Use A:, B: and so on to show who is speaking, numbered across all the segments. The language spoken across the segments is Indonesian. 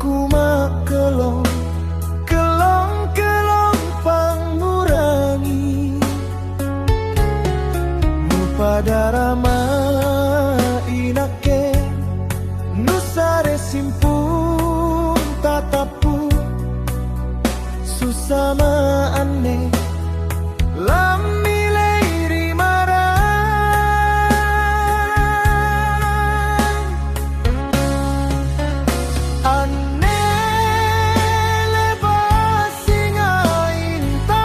A: Naku makelong kelong pangurangi pada rama inake nusare simpung tatapu susama ane lami leiri marang ane lebas singa intan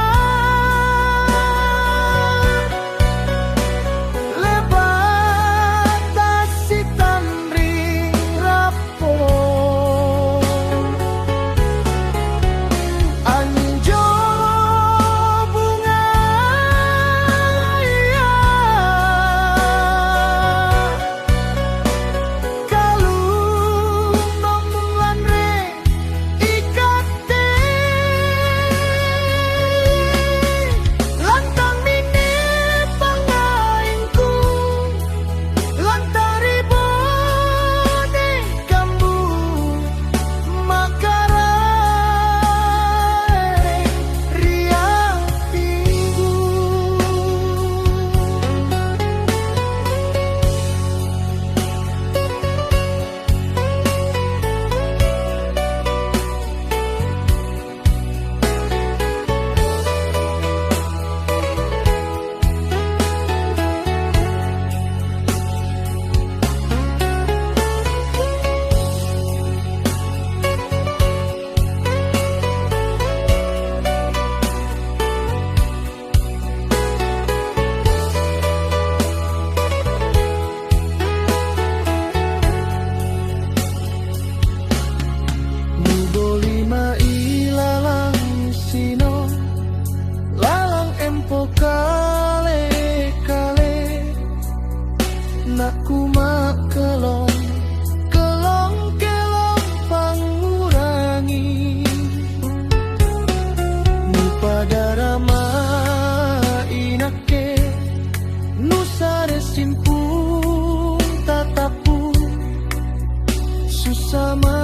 A: lebat tasitan ring rapo anjo bunga iya kalung nomulan re ikate lantang mini pangainku lantari bone kambu makara riang tinggu Nubolima ilalang sino lalang empo kale kale naku makelong kelong pangurangi nu pada rama inake nusare simpung tatapu susama